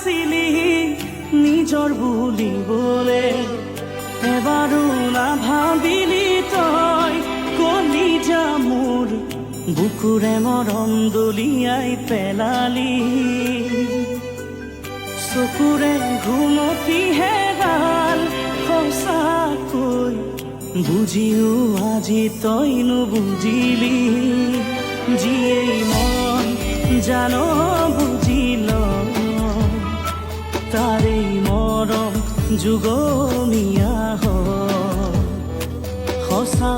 আছিলি নিজৰ বুলিবলে এবাৰো নাভাবিলি তই কলিজা মোৰ বুকুৰে মৰম দলিয়াই পেলালি চকুৰে ঘুমতি হেৰাল সঁচাকৈ বুজিও আজি তই নুবুজিলি যিয়েই মন জান বুজিল তাৰেই মৰম যুগমীয়া হয় সঁচা